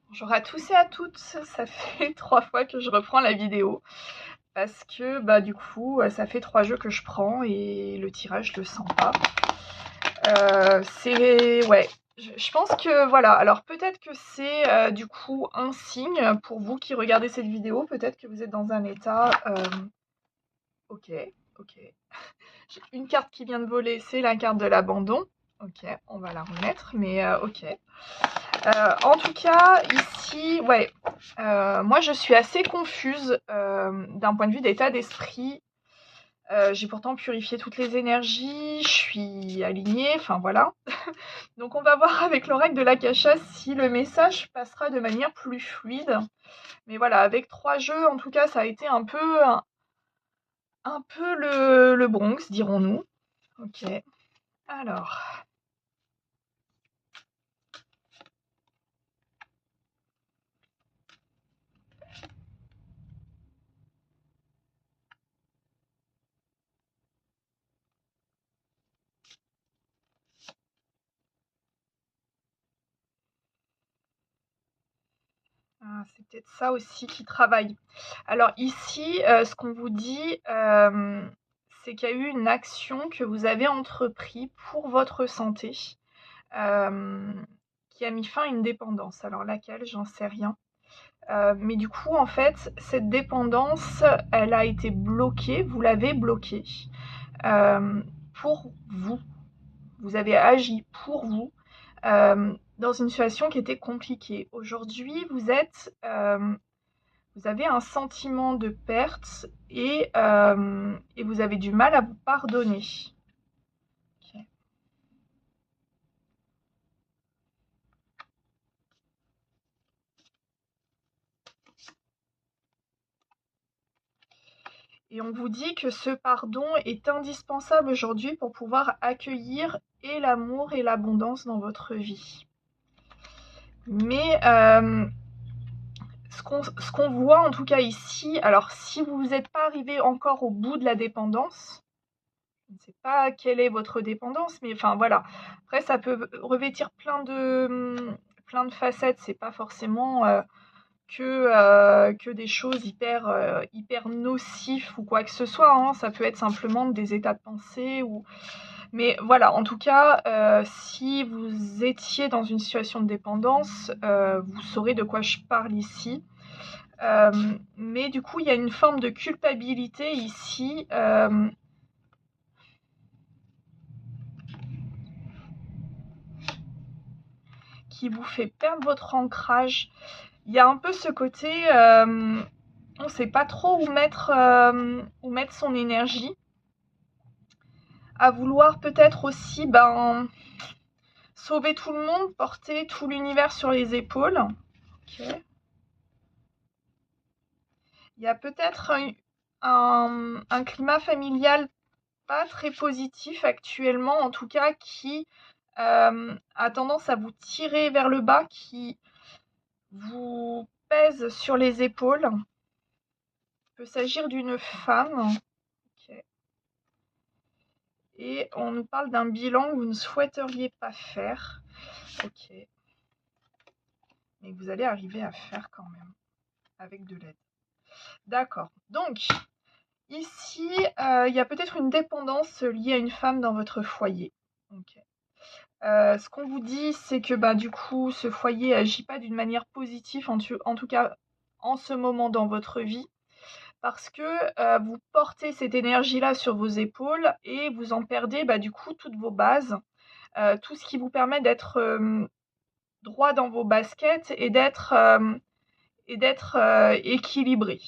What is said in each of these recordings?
Bonjour à tous et à toutes, ça fait 3 fois que je reprends la vidéo parce que du coup ça fait 3 jeux que je prends et le tirage je le sens pas. C'est ouais, je pense que voilà, alors peut-être que c'est du coup un signe pour vous qui regardez cette vidéo, peut-être que vous êtes dans un état ok, ok. J'ai une carte qui vient de voler, c'est la carte de l'abandon. Ok, on va la remettre, mais ok. En tout cas, ici, ouais, moi je suis assez confuse d'un point de vue d'état d'esprit. J'ai pourtant purifié toutes les énergies, je suis alignée, enfin voilà. Donc on va voir avec l'oracle de l'Akasha si le message passera de manière plus fluide. Mais voilà, avec 3 jeux, en tout cas, ça a été un peu le Bronx, dirons-nous. Ok, alors. Ah, c'est peut-être ça aussi qui travaille. Alors ici, ce qu'on vous dit, c'est qu'il y a eu une action que vous avez entreprise pour votre santé, qui a mis fin à une dépendance. Alors laquelle? J'en sais rien. Mais du coup, en fait, cette dépendance, elle a été bloquée, vous l'avez bloquée, pour vous. Vous avez agi pour vous, dans une situation qui était compliquée. Aujourd'hui, vous avez un sentiment de perte et vous avez du mal à vous pardonner. Ok. Et on vous dit que ce pardon est indispensable aujourd'hui pour pouvoir accueillir et l'amour et l'abondance dans votre vie. Mais ce qu'on voit en tout cas ici, alors si vous n'êtes pas arrivé encore au bout de la dépendance, je ne sais pas quelle est votre dépendance, mais enfin voilà. Après, ça peut revêtir plein de facettes. C'est pas forcément que des choses hyper nocifs ou quoi que ce soit, hein. Ça peut être simplement des états de pensée ou. Mais voilà, en tout cas, si vous étiez dans une situation de dépendance, vous saurez de quoi je parle ici. Mais du coup, il y a une forme de culpabilité ici. Qui vous fait perdre votre ancrage. Il y a un peu ce côté, on ne sait pas trop où mettre son énergie. À vouloir peut-être aussi sauver tout le monde, porter tout l'univers sur les épaules. Ok. Il y a peut-être un climat familial pas très positif actuellement, en tout cas, qui a tendance à vous tirer vers le bas, qui vous pèse sur les épaules. Il peut s'agir d'une femme. Ok. Et on nous parle d'un bilan que vous ne souhaiteriez pas faire. Ok. Mais que vous allez arriver à faire quand même, avec de l'aide. D'accord. Donc, ici, il y a peut-être une dépendance liée à une femme dans votre foyer. Ok. Ce qu'on vous dit, c'est que du coup, ce foyer agit pas d'une manière positive, en tout cas en ce moment dans votre vie, parce que vous portez cette énergie-là sur vos épaules et vous en perdez du coup toutes vos bases, tout ce qui vous permet d'être droit dans vos baskets et d'être équilibré.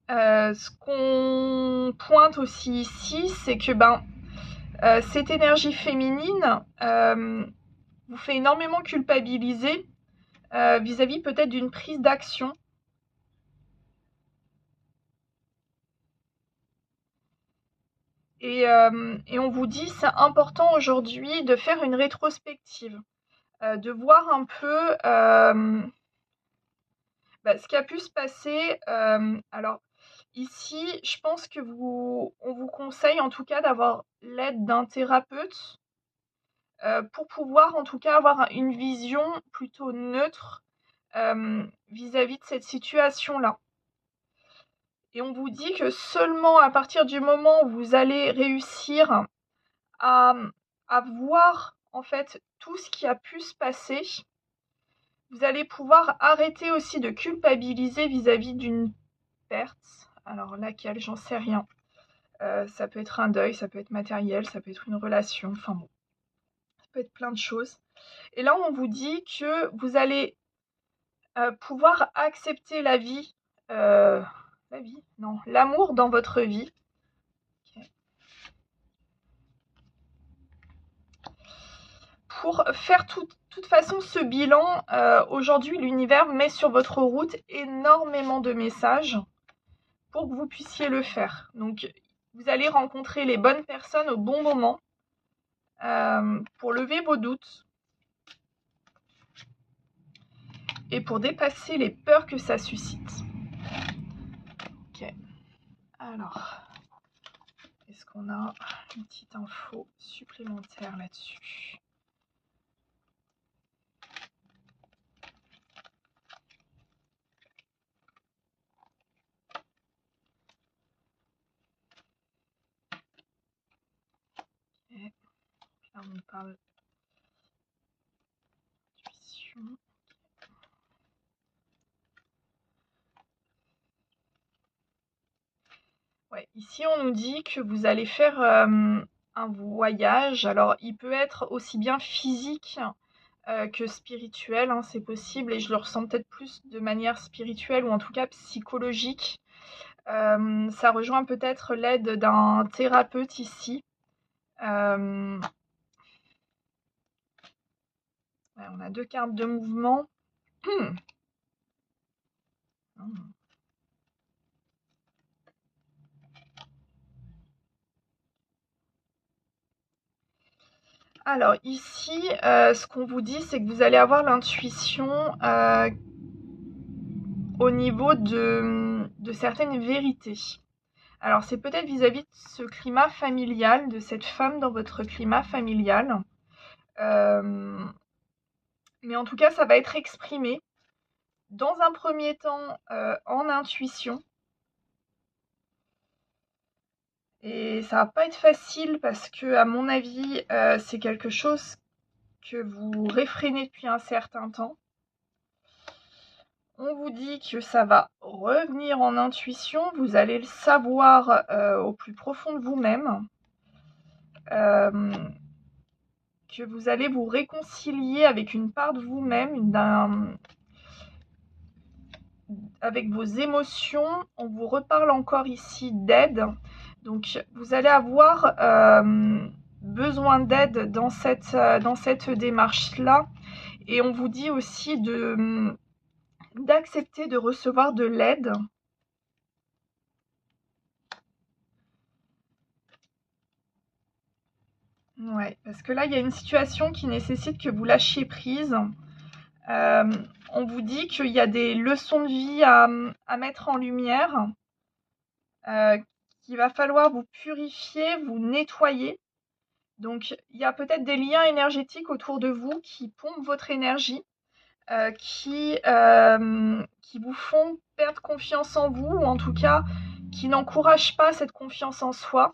Ce qu'on pointe aussi ici, c'est que cette énergie féminine vous fait énormément culpabiliser vis-à-vis peut-être d'une prise d'action. Et on vous dit, c'est important aujourd'hui de faire une rétrospective, de voir un peu ce qui a pu se passer. Alors ici, je pense que on vous conseille en tout cas d'avoir l'aide d'un thérapeute pour pouvoir en tout cas avoir une vision plutôt neutre vis-à-vis de cette situation-là. Et on vous dit que seulement à partir du moment où vous allez réussir à, à voir en fait tout ce qui a pu se passer, vous allez pouvoir arrêter aussi de culpabiliser vis-à-vis d'une perte. Alors laquelle, j'en sais rien. Ça peut être un deuil, ça peut être matériel, ça peut être une relation, enfin bon, ça peut être plein de choses. Et là, on vous dit que vous allez pouvoir accepter la vie, non, l'amour dans votre vie. Okay. Pour faire toute façon ce bilan, aujourd'hui, l'univers met sur votre route énormément de messages pour que vous puissiez le faire. Donc, vous allez rencontrer les bonnes personnes au bon moment pour lever vos doutes et pour dépasser les peurs que ça suscite. Ok. Alors, est-ce qu'on a une petite info supplémentaire là-dessus? Okay. Là, on parle d'intuition. Ouais, ici, on nous dit que vous allez faire un voyage. Alors, il peut être aussi bien physique que spirituel, hein, c'est possible. Et je le ressens peut-être plus de manière spirituelle ou en tout cas psychologique. Ça rejoint peut-être l'aide d'un thérapeute ici. Ouais, on a 2 cartes de mouvement. Alors ici, ce qu'on vous dit, c'est que vous allez avoir l'intuition au niveau de certaines vérités. Alors c'est peut-être vis-à-vis de ce climat familial, de cette femme dans votre climat familial. Mais en tout cas, ça va être exprimé dans un premier temps en intuition. Et ça va pas être facile parce que, à mon avis, c'est quelque chose que vous réfrénez depuis un certain temps. On vous dit que ça va revenir en intuition, vous allez le savoir au plus profond de vous-même, que vous allez vous réconcilier avec une part de vous-même, avec vos émotions. On vous reparle encore ici d'aide. Donc vous allez avoir besoin d'aide dans cette démarche-là. Et on vous dit aussi d'accepter de recevoir de l'aide. Ouais, parce que là, il y a une situation qui nécessite que vous lâchiez prise. On vous dit qu'il y a des leçons de vie à mettre en lumière, qu'il va falloir vous purifier, vous nettoyer. Donc, il y a peut-être des liens énergétiques autour de vous qui pompent votre énergie, qui vous font perdre confiance en vous, ou en tout cas, qui n'encouragent pas cette confiance en soi.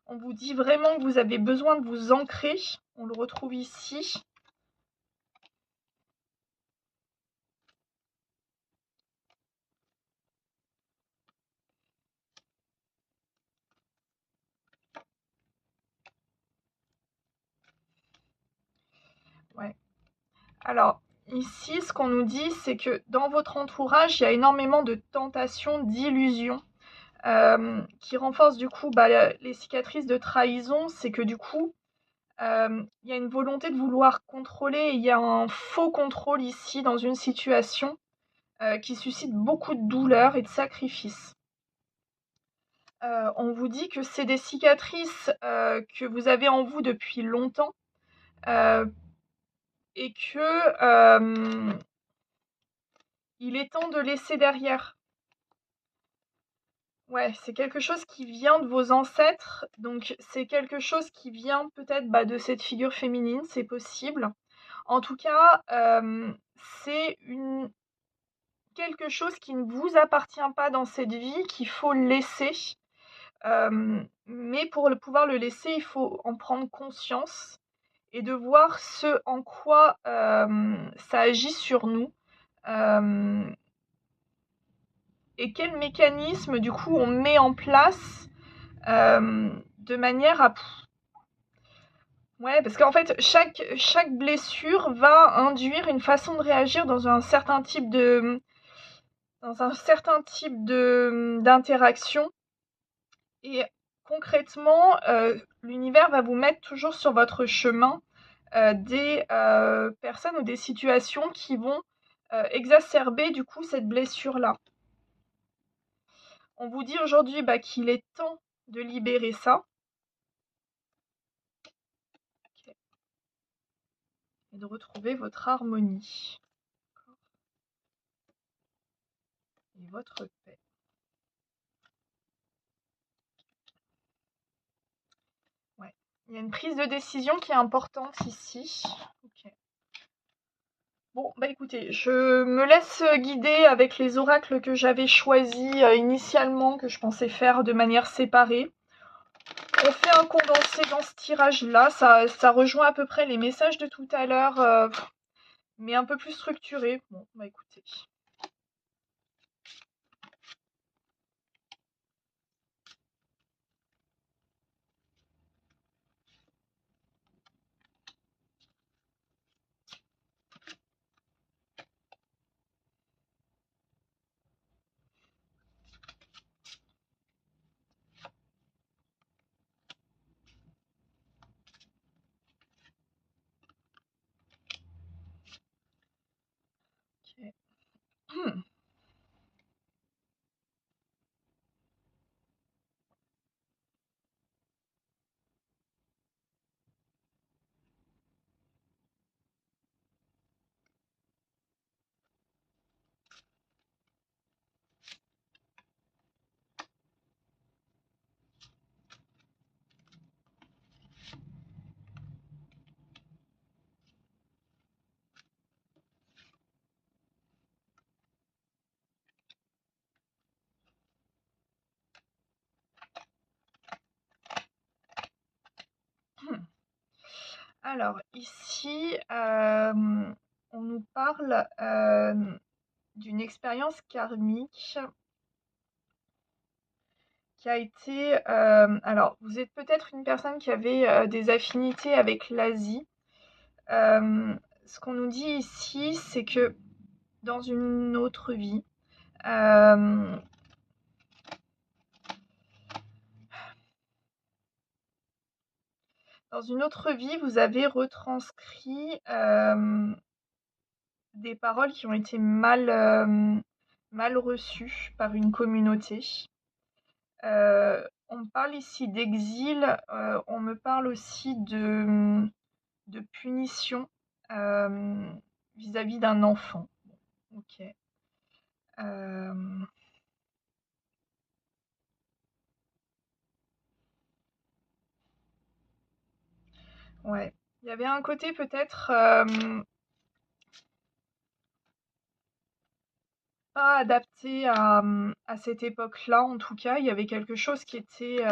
On vous dit vraiment que vous avez besoin de vous ancrer. On le retrouve ici. Ouais. Alors, ici, ce qu'on nous dit, c'est que dans votre entourage, il y a énormément de tentations, d'illusions qui renforcent du coup les cicatrices de trahison. C'est que du coup, il y a une volonté de vouloir contrôler. Il y a un faux contrôle ici dans une situation qui suscite beaucoup de douleur et de sacrifice. On vous dit que c'est des cicatrices que vous avez en vous depuis longtemps et que il est temps de laisser derrière. Ouais, c'est quelque chose qui vient de vos ancêtres, donc c'est quelque chose qui vient peut-être, bah, de cette figure féminine, c'est possible. En tout cas, c'est quelque chose qui ne vous appartient pas dans cette vie, qu'il faut laisser. Mais pour pouvoir le laisser, il faut en prendre conscience et de voir ce en quoi ça agit sur nous. Et quel mécanisme du coup on met en place de manière à... Ouais, parce qu'en fait, chaque blessure va induire une façon de réagir dans un certain type d'interaction. Et concrètement, l'univers va vous mettre toujours sur votre chemin des personnes ou des situations qui vont exacerber du coup cette blessure-là. On vous dit aujourd'hui qu'il est temps de libérer ça. Okay. Et de retrouver votre harmonie. Et votre paix. Ouais. Il y a une prise de décision qui est importante ici. Ok. Bon, écoutez, je me laisse guider avec les oracles que j'avais choisis initialement, que je pensais faire de manière séparée. On fait un condensé dans ce tirage-là, ça rejoint à peu près les messages de tout à l'heure, mais un peu plus structuré. Bon, écoutez. Okay. Alors, ici, on nous parle d'une expérience karmique qui a été... alors, vous êtes peut-être une personne qui avait des affinités avec l'Asie. Ce qu'on nous dit ici, c'est que dans une autre vie, vous avez retranscrit des paroles qui ont été mal reçues par une communauté. On me parle ici d'exil, on me parle aussi de punition vis-à-vis d'un enfant. Ok. Ouais. Il y avait un côté peut-être pas adapté à cette époque-là, en tout cas. Il y avait quelque chose qui était...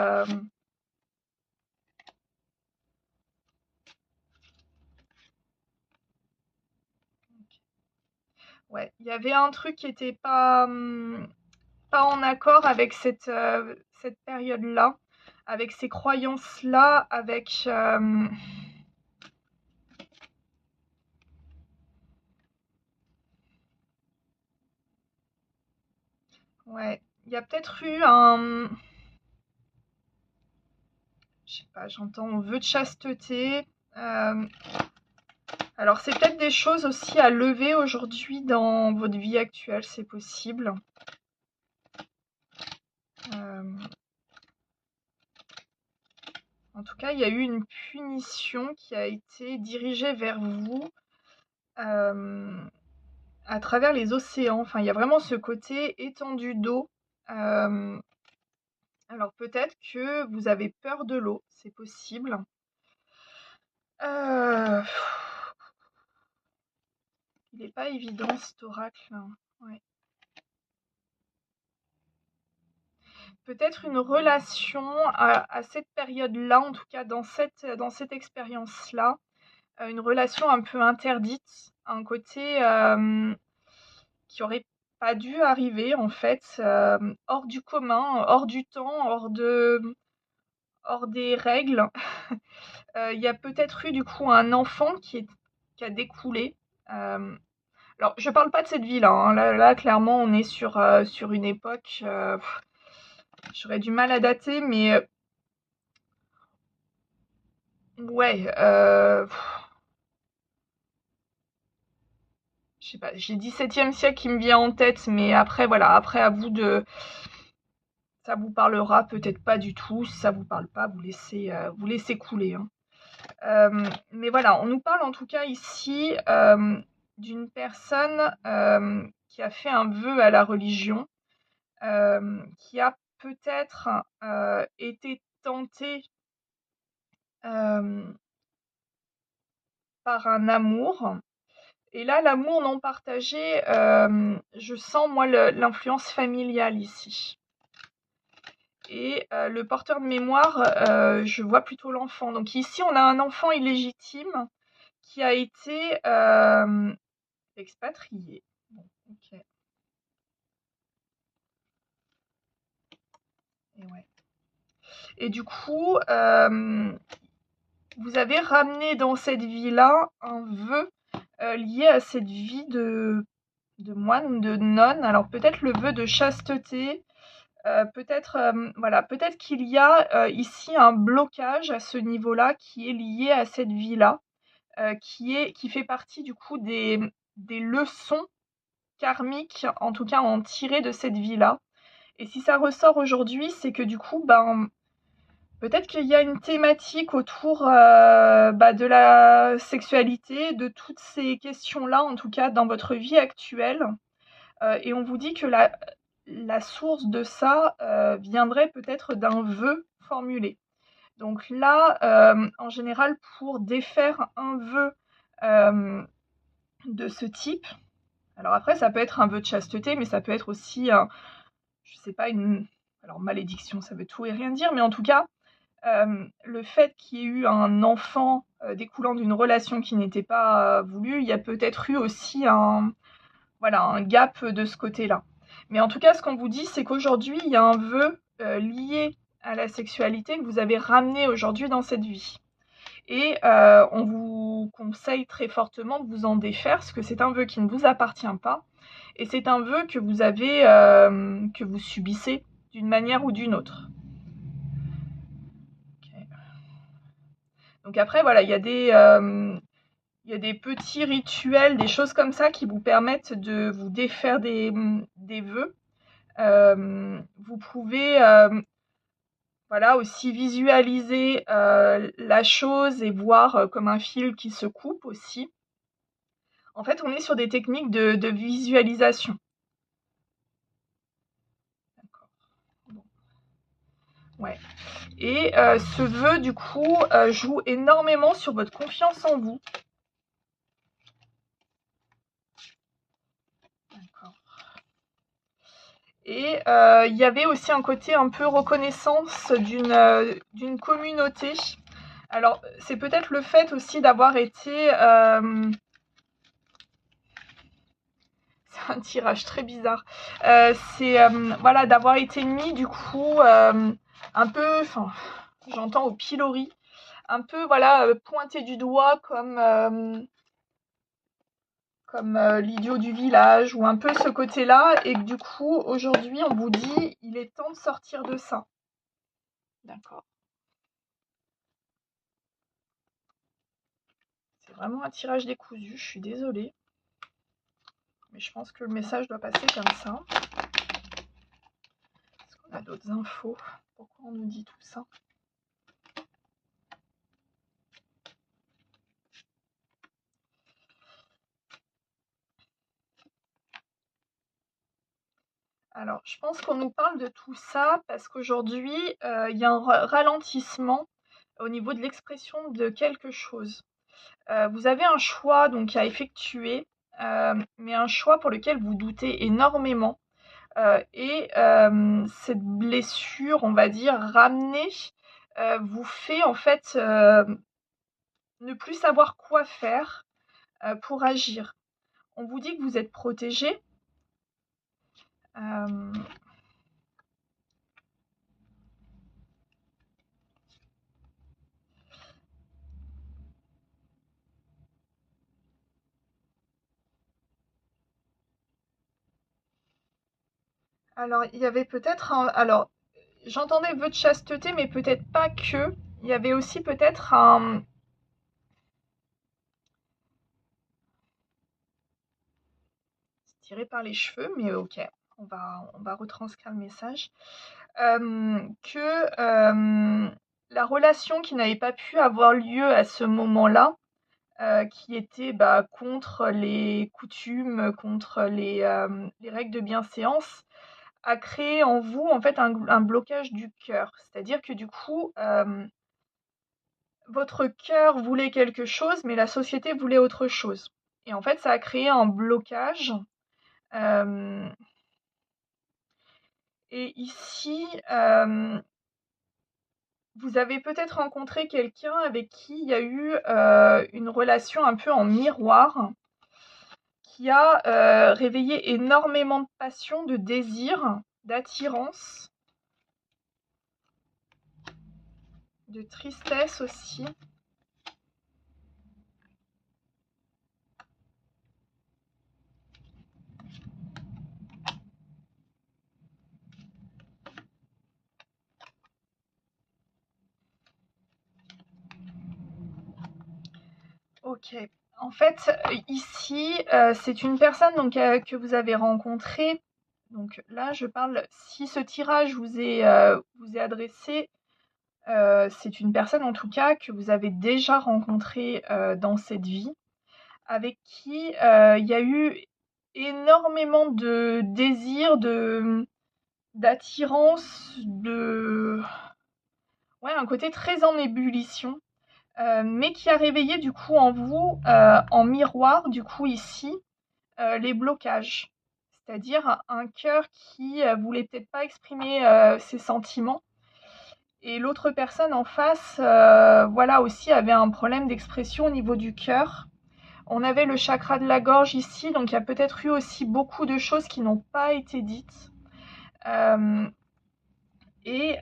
Ouais, il y avait un truc qui était pas en accord avec cette période-là, avec ces croyances-là, avec... Ouais, il y a peut-être eu un... Je sais pas, j'entends vœu de chasteté. Alors, c'est peut-être des choses aussi à lever aujourd'hui dans votre vie actuelle, c'est possible. En tout cas, il y a eu une punition qui a été dirigée vers vous à travers les océans. Enfin, il y a vraiment ce côté étendu d'eau Alors peut-être que vous avez peur de l'eau, c'est possible. Euh, Il n'est pas évident cet oracle, hein. Ouais. Peut-être une relation à cette période-là, en tout cas dans cette expérience-là, une relation un peu interdite, un côté qui aurait pas dû arriver en fait, hors du commun, hors du temps, hors des règles. Il y a peut-être eu du coup un enfant qui a découlé. Alors, je parle pas de cette vie-là, hein. Là, clairement, on est sur une époque. J'aurais du mal à dater, mais ouais. Je sais pas, j'ai 17e siècle qui me vient en tête, mais après, voilà, après, à vous de. Ça vous parlera peut-être pas du tout. Si ça vous parle pas, vous laissez couler, hein. Mais voilà, on nous parle en tout cas ici d'une personne qui a fait un vœu à la religion, qui a peut-être été tentée par un amour. Et là, l'amour non partagé, je sens moi l'influence familiale ici. Et le porteur de mémoire, je vois plutôt l'enfant. Donc ici, on a un enfant illégitime qui a été expatrié. Bon, ok. Et, ouais. Et du coup, vous avez ramené dans cette vie-là un vœu lié à cette vie de moine ou de nonne. Alors peut-être le vœu de chasteté, peut-être voilà, peut-être qu'il y a ici un blocage à ce niveau-là qui est lié à cette vie-là, qui fait partie du coup des leçons karmiques, en tout cas à en tirer de cette vie-là. Et si ça ressort aujourd'hui, c'est que du coup, ben, peut-être qu'il y a une thématique autour de la sexualité, de toutes ces questions-là, en tout cas dans votre vie actuelle. Et on vous dit que la source de ça viendrait peut-être d'un vœu formulé. Donc là, en général, pour défaire un vœu de ce type, alors après, ça peut être un vœu de chasteté, mais ça peut être aussi, je sais pas, alors malédiction, ça veut tout et rien dire, mais en tout cas, le fait qu'il y ait eu un enfant découlant d'une relation qui n'était pas voulue, il y a peut-être eu aussi un gap de ce côté-là. Mais en tout cas, ce qu'on vous dit, c'est qu'aujourd'hui, il y a un vœu lié à la sexualité que vous avez ramené aujourd'hui dans cette vie. Et on vous conseille très fortement de vous en défaire, parce que c'est un vœu qui ne vous appartient pas, et c'est un vœu que vous avez, que vous subissez d'une manière ou d'une autre. Okay. Donc après, voilà, il y a des petits rituels, des choses comme ça qui vous permettent de vous défaire des vœux. Vous pouvez voilà, aussi visualiser la chose et voir comme un fil qui se coupe aussi. En fait, on est sur des techniques de visualisation. D'accord. Bon. Ouais. Et ce vœu, du coup, joue énormément sur votre confiance en vous. D'accord. Et il y avait aussi un côté un peu reconnaissance d'une communauté. Alors, c'est peut-être le fait aussi d'avoir été... c'est un tirage très bizarre. C'est voilà, d'avoir été mis du coup un peu, enfin, j'entends au pilori, un peu voilà, pointé du doigt comme l'idiot du village ou un peu ce côté-là, et que du coup aujourd'hui on vous dit il est temps de sortir de ça. D'accord. C'est vraiment un tirage décousu, je suis désolée. Mais je pense que le message doit passer comme ça. Est-ce qu'on a d'autres infos? Pourquoi on nous dit tout ça? Alors, je pense qu'on nous parle de tout ça parce qu'aujourd'hui, il y a un ralentissement au niveau de l'expression de quelque chose. Vous avez un choix donc à effectuer, mais un choix pour lequel vous doutez énormément. Et cette blessure, on va dire, ramenée, vous fait en fait ne plus savoir quoi faire pour agir. On vous dit que vous êtes protégé. Euh, alors, il y avait peut-être un. Alors, j'entendais vœu de chasteté, mais peut-être pas que. Il y avait aussi peut-être un. Tiré par les cheveux, mais ok, on va retranscrire le message. Que la relation qui n'avait pas pu avoir lieu à ce moment-là, qui était contre les coutumes, contre les règles de bienséance, a créé en vous en fait un blocage du cœur. C'est-à-dire que du coup, votre cœur voulait quelque chose, mais la société voulait autre chose. Et en fait, ça a créé un blocage. Euh, et ici, vous avez peut-être rencontré quelqu'un avec qui il y a eu une relation un peu en miroir, qui a réveillé énormément de passion, de désir, d'attirance, de tristesse aussi. Ok. En fait, ici, c'est une personne donc, que vous avez rencontrée. Donc là, je parle, si ce tirage vous est adressé, c'est une personne en tout cas que vous avez déjà rencontrée dans cette vie, avec qui il y a eu énormément de désir, d'attirance, ouais, un côté très en ébullition, mais qui a réveillé du coup en vous, en miroir, du coup ici, les blocages. C'est-à-dire un cœur qui voulait peut-être pas exprimer ses sentiments. Et l'autre personne en face, voilà, aussi avait un problème d'expression au niveau du cœur. On avait le chakra de la gorge ici, donc il y a peut-être eu aussi beaucoup de choses qui n'ont pas été dites. Euh, et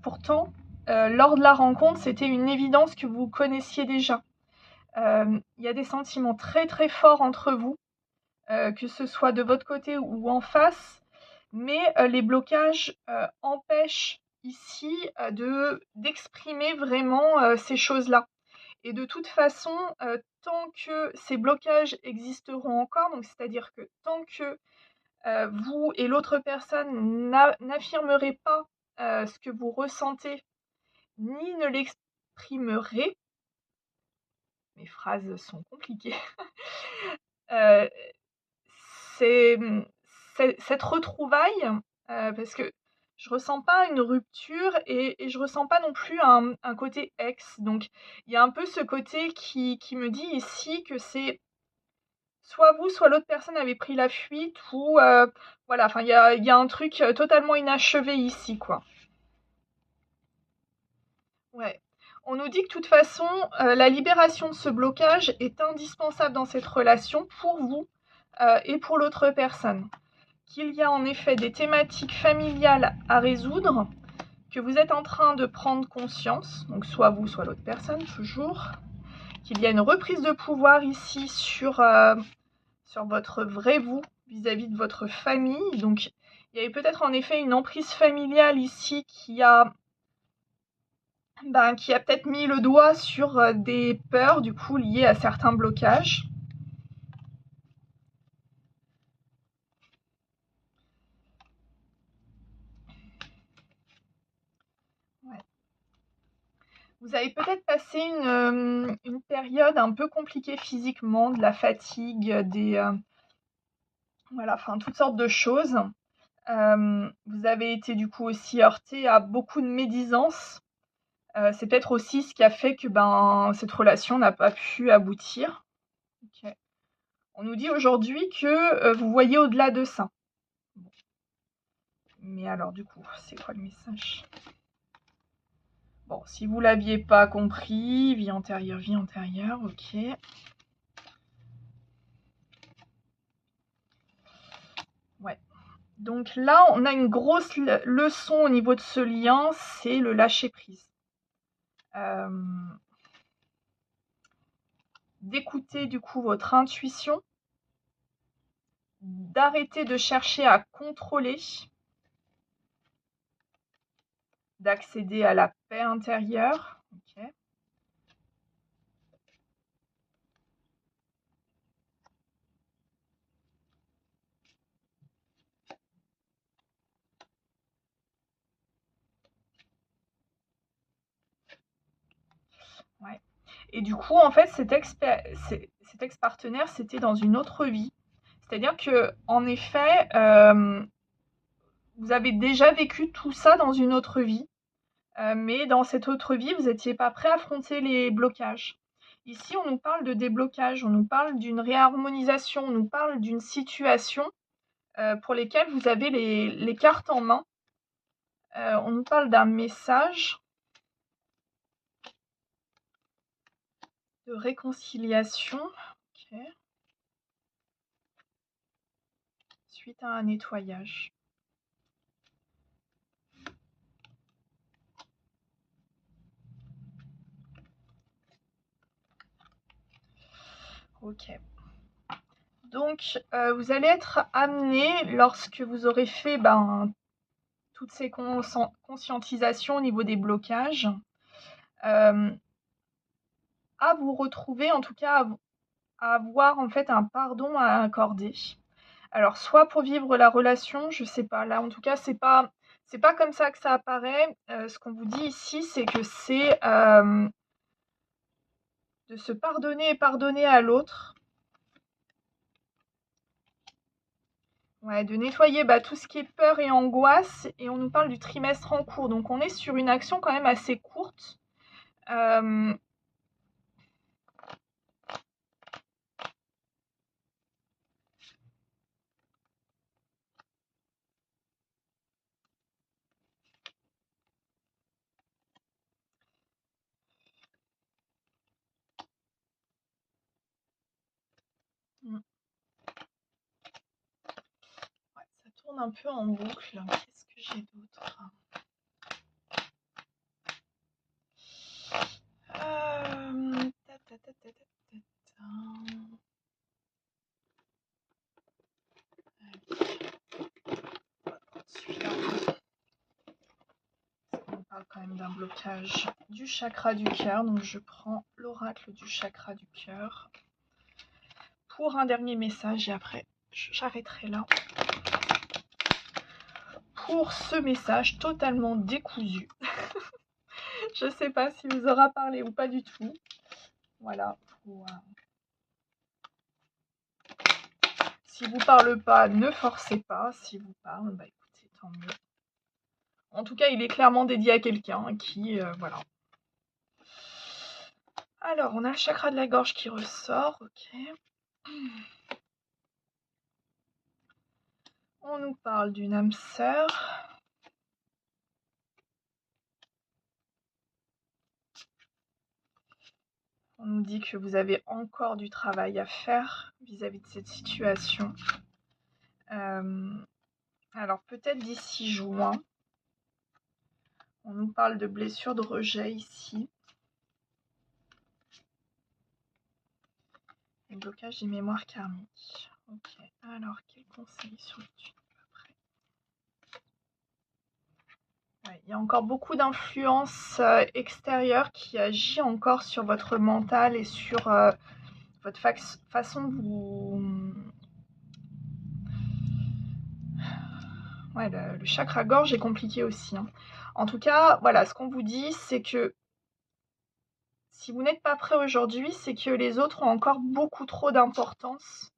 pourtant, lors de la rencontre, c'était une évidence que vous connaissiez déjà. Il y a des sentiments très très forts entre vous, que ce soit de votre côté ou en face, mais les blocages empêchent ici d'exprimer vraiment ces choses-là. Et de toute façon, tant que ces blocages existeront encore, donc c'est-à-dire que tant que vous et l'autre personne n'affirmerez pas ce que vous ressentez, ni ne l'exprimerez, mes phrases sont compliquées, euh, c'est cette retrouvaille, parce que je ressens pas une rupture et je ressens pas non plus un côté ex. Donc il y a un peu ce côté qui me dit ici que c'est soit vous, soit l'autre personne avait pris la fuite ou voilà, enfin il y a un truc totalement inachevé ici, quoi. Ouais. On nous dit que de toute façon, la libération de ce blocage est indispensable dans cette relation pour vous et pour l'autre personne. Qu'il y a en effet des thématiques familiales à résoudre, que vous êtes en train de prendre conscience, donc soit vous, soit l'autre personne, toujours, qu'il y a une reprise de pouvoir ici sur votre vrai vous vis-à-vis de votre famille. Donc il y avait peut-être en effet une emprise familiale ici qui a peut-être mis le doigt sur des peurs du coup liées à certains blocages. Ouais. Vous avez peut-être passé une période un peu compliquée physiquement, de la fatigue, voilà, enfin toutes sortes de choses. Vous avez été du coup aussi heurté à beaucoup de médisance. C'est peut-être aussi ce qui a fait que cette relation n'a pas pu aboutir. Ok. On nous dit aujourd'hui que vous voyez au-delà de ça. Bon. Mais alors du coup, c'est quoi le message? Bon, si vous l'aviez pas compris, vie antérieure, ok. Ouais. Donc là, on a une grosse leçon au niveau de ce lien, c'est le lâcher prise. D'écouter du coup votre intuition, d'arrêter de chercher à contrôler, d'accéder à la paix intérieure. Ok. Ouais. Et du coup, en fait, cet ex-partenaire, c'était dans une autre vie. C'est-à-dire que, en effet, vous avez déjà vécu tout ça dans une autre vie, mais dans cette autre vie, vous n'étiez pas prêt à affronter les blocages. Ici, on nous parle de déblocage, on nous parle d'une réharmonisation, on nous parle d'une situation pour lesquelles vous avez les cartes en main. On nous parle d'un message de réconciliation. Ok. Suite à un nettoyage. Ok. Donc, vous allez être amené, lorsque vous aurez fait toutes ces conscientisations au niveau des blocages, à vous retrouver, en tout cas à avoir en fait un pardon à accorder. Alors, soit pour vivre la relation, je sais pas, là en tout cas, c'est pas comme ça que ça apparaît. Ce qu'on vous dit ici, c'est que c'est de se pardonner et pardonner à l'autre. Ouais, de nettoyer tout ce qui est peur et angoisse. Et on nous parle du trimestre en cours. Donc on est sur une action quand même assez courte. Euh, ouais, ça tourne un peu en boucle. Qu'est-ce que j'ai d'autre? Ta, ta, ta, ta, ta, ta, ta. Celui-là. On parle quand même d'un blocage du chakra du cœur. Donc je prends l'oracle du chakra du cœur pour un dernier message et après j'arrêterai là pour ce message totalement décousu. Je sais pas s'il vous aura parlé ou pas du tout. Voilà. Si vous parle pas, ne forcez pas. Si vous parle, écoutez, tant mieux. En tout cas, il est clairement dédié à quelqu'un qui, voilà. Alors, on a le chakra de la gorge qui ressort, ok. On nous parle d'une âme sœur. On nous dit que vous avez encore du travail à faire vis-à-vis de cette situation. Alors peut-être d'ici juin. On nous parle de blessures de rejet ici. Et blocage des mémoires karmiques. Ok, alors quel conseil sur le tunnel après? Ouais, il y a encore beaucoup d'influences extérieures qui agit encore sur votre mental et sur votre façon de vous... Ouais, le chakra gorge est compliqué aussi. Hein. En tout cas, voilà, ce qu'on vous dit, c'est que si vous n'êtes pas prêt aujourd'hui, c'est que les autres ont encore beaucoup trop d'importance.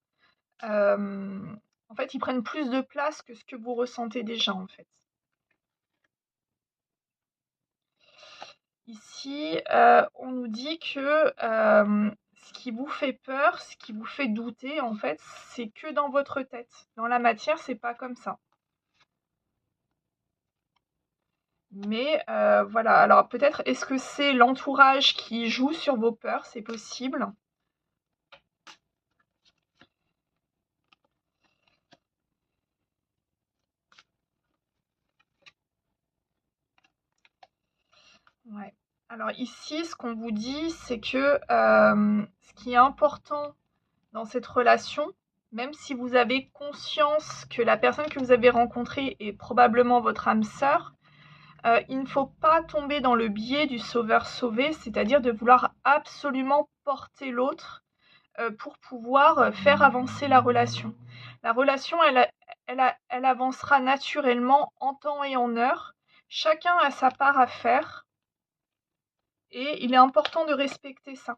En En fait, ils prennent plus de place que ce que vous ressentez déjà, en fait. Ici, on nous dit que ce qui vous fait peur, ce qui vous fait douter, en fait, c'est que dans votre tête. Dans la matière, c'est pas comme ça. Mais voilà, alors peut-être est-ce que c'est l'entourage qui joue sur vos peurs? C'est possible. Ouais. Alors ici, ce qu'on vous dit, c'est que ce qui est important dans cette relation, même si vous avez conscience que la personne que vous avez rencontrée est probablement votre âme sœur, il ne faut pas tomber dans le biais du sauveur-sauvé, c'est-à-dire de vouloir absolument porter l'autre pour pouvoir faire avancer la relation. La relation, elle avancera naturellement en temps et en heure. Chacun a sa part à faire et il est important de respecter ça.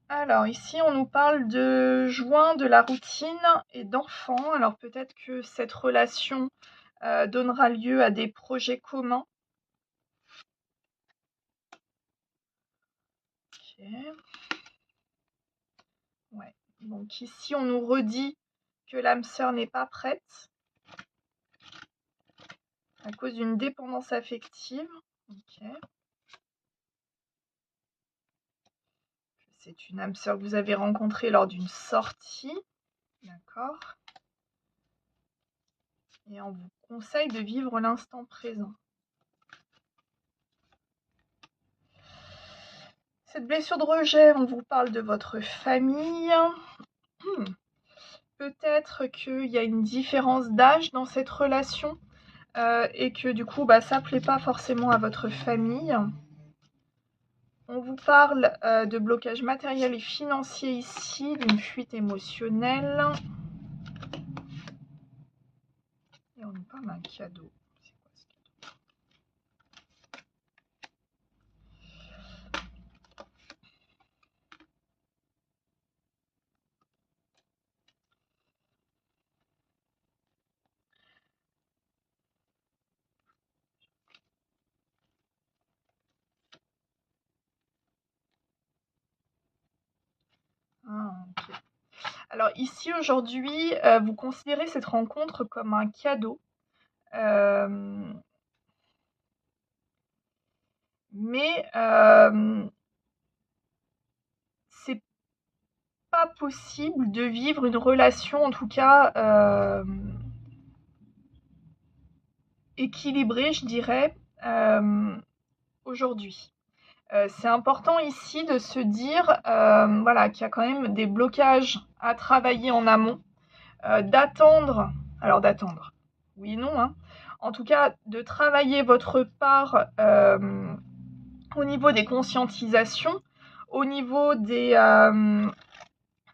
Alors ici, on nous parle de joint, de la routine et d'enfants. Alors peut-être que cette relation donnera lieu à des projets communs. Ok. Ouais. Donc ici, on nous redit que l'âme sœur n'est pas prête à cause d'une dépendance affective. Ok. C'est une âme sœur que vous avez rencontrée lors d'une sortie. D'accord. Et on vous conseille de vivre l'instant présent. Cette blessure de rejet, on vous parle de votre famille. Peut-être qu'il y a une différence d'âge dans cette relation et que du coup, ça ne plaît pas forcément à votre famille. On vous parle de blocage matériel et financier ici, d'une fuite émotionnelle. Et on nous parle d'un cadeau. C'est quoi ce cadeau? Ah, ok. Alors ici aujourd'hui, vous considérez cette rencontre comme un cadeau. Mais c'est pas possible de vivre une relation, en tout cas équilibrée, je dirais, aujourd'hui. C'est important ici de se dire voilà, qu'il y a quand même des blocages à travailler en amont, d'attendre, alors d'attendre, oui et non, hein, en tout cas de travailler votre part au niveau des conscientisations, au niveau des,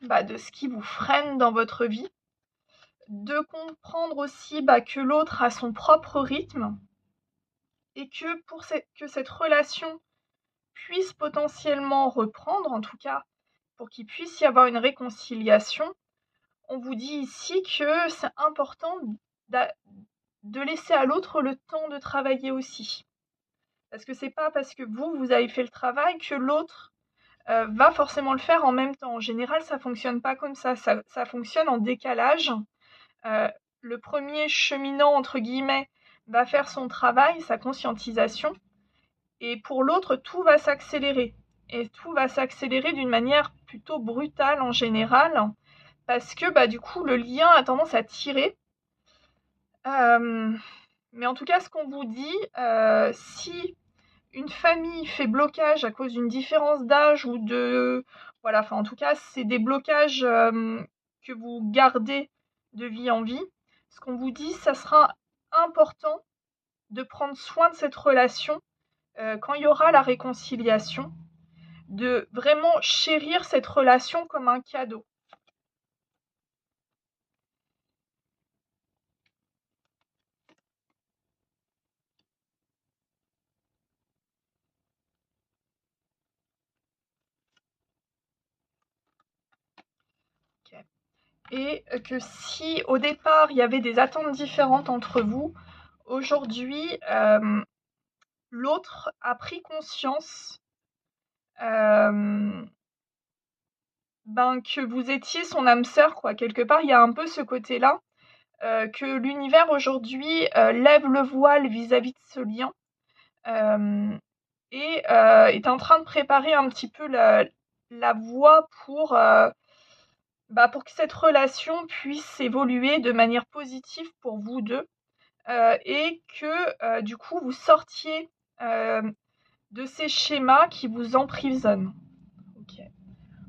de ce qui vous freine dans votre vie, de comprendre aussi que l'autre a son propre rythme et que pour que cette relation puisse potentiellement reprendre, en tout cas pour qu'il puisse y avoir une réconciliation, on vous dit ici que c'est important de laisser à l'autre le temps de travailler aussi. Parce que c'est pas parce que vous avez fait le travail que l'autre va forcément le faire en même temps. En général, ça fonctionne pas comme ça. Ça fonctionne en décalage. Le premier cheminant, entre guillemets, va faire son travail, sa conscientisation, et pour l'autre, tout va s'accélérer. Et tout va s'accélérer d'une manière plutôt brutale en général, parce que du coup, le lien a tendance à tirer. Mais en tout cas, ce qu'on vous dit, si une famille fait blocage à cause d'une différence d'âge ou de... Voilà, enfin en tout cas, c'est des blocages que vous gardez de vie en vie. Ce qu'on vous dit, ça sera important de prendre soin de cette relation quand il y aura la réconciliation, de vraiment chérir cette relation comme un cadeau. Et que si au départ il y avait des attentes différentes entre vous, aujourd'hui l'autre a pris conscience que vous étiez son âme sœur, quoi. Quelque part, il y a un peu ce côté-là, que l'univers aujourd'hui lève le voile vis-à-vis de ce lien et est en train de préparer un petit peu la voie pour que cette relation puisse évoluer de manière positive pour vous deux et que du coup vous sortiez de ces schémas qui vous emprisonnent. Ok,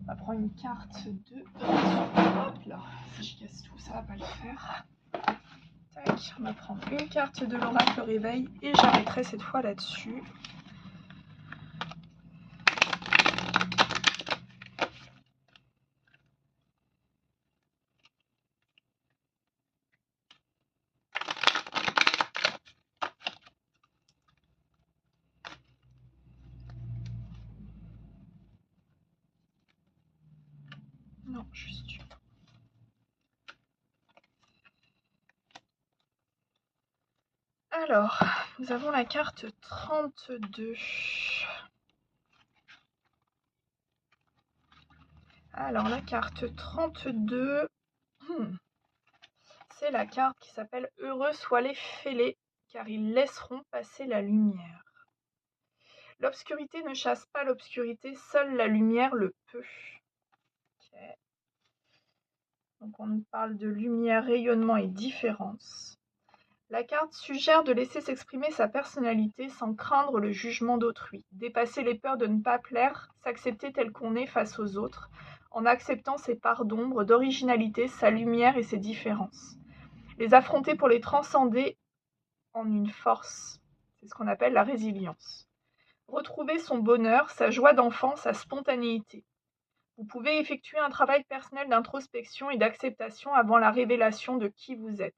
on va prendre une carte de... Hop là, si je casse tout ça va pas le faire. Tac, on va prendre une carte de l'oracle réveil et j'arrêterai cette fois là-dessus. Non, juste une. Alors, nous avons la carte 32. Alors, la carte 32, c'est la carte qui s'appelle « Heureux soient les fêlés, car ils laisseront passer la lumière ». L'obscurité ne chasse pas l'obscurité, seule la lumière le peut. Okay. Donc on nous parle de lumière, rayonnement et différence. La carte suggère de laisser s'exprimer sa personnalité sans craindre le jugement d'autrui, dépasser les peurs de ne pas plaire, s'accepter tel qu'on est face aux autres, en acceptant ses parts d'ombre, d'originalité, sa lumière et ses différences. Les affronter pour les transcender en une force. C'est ce qu'on appelle la résilience. Retrouver son bonheur, sa joie d'enfant, sa spontanéité. Vous pouvez effectuer un travail personnel d'introspection et d'acceptation avant la révélation de qui vous êtes.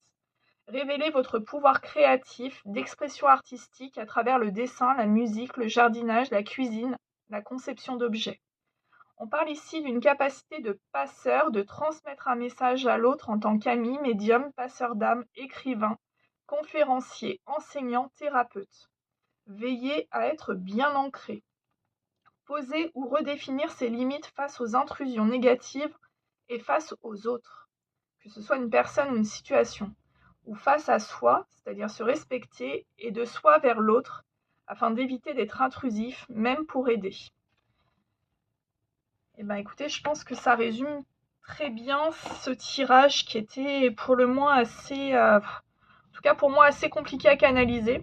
Révélez votre pouvoir créatif, d'expression artistique à travers le dessin, la musique, le jardinage, la cuisine, la conception d'objets. On parle ici d'une capacité de passeur, de transmettre un message à l'autre en tant qu'ami, médium, passeur d'âme, écrivain, conférencier, enseignant, thérapeute. Veillez à être bien ancré. Poser ou redéfinir ses limites face aux intrusions négatives et face aux autres, que ce soit une personne ou une situation, ou face à soi, c'est-à-dire se respecter, et de soi vers l'autre, afin d'éviter d'être intrusif, même pour aider. Eh bien écoutez, je pense que ça résume très bien ce tirage qui était pour le moins assez, en tout cas pour moi, assez compliqué à canaliser.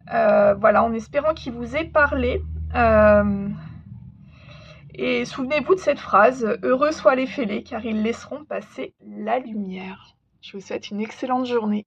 Voilà, en espérant qu'il vous ait parlé. Et souvenez-vous de cette phrase, « Heureux soient les fêlés, car ils laisseront passer la lumière ». Je vous souhaite une excellente journée.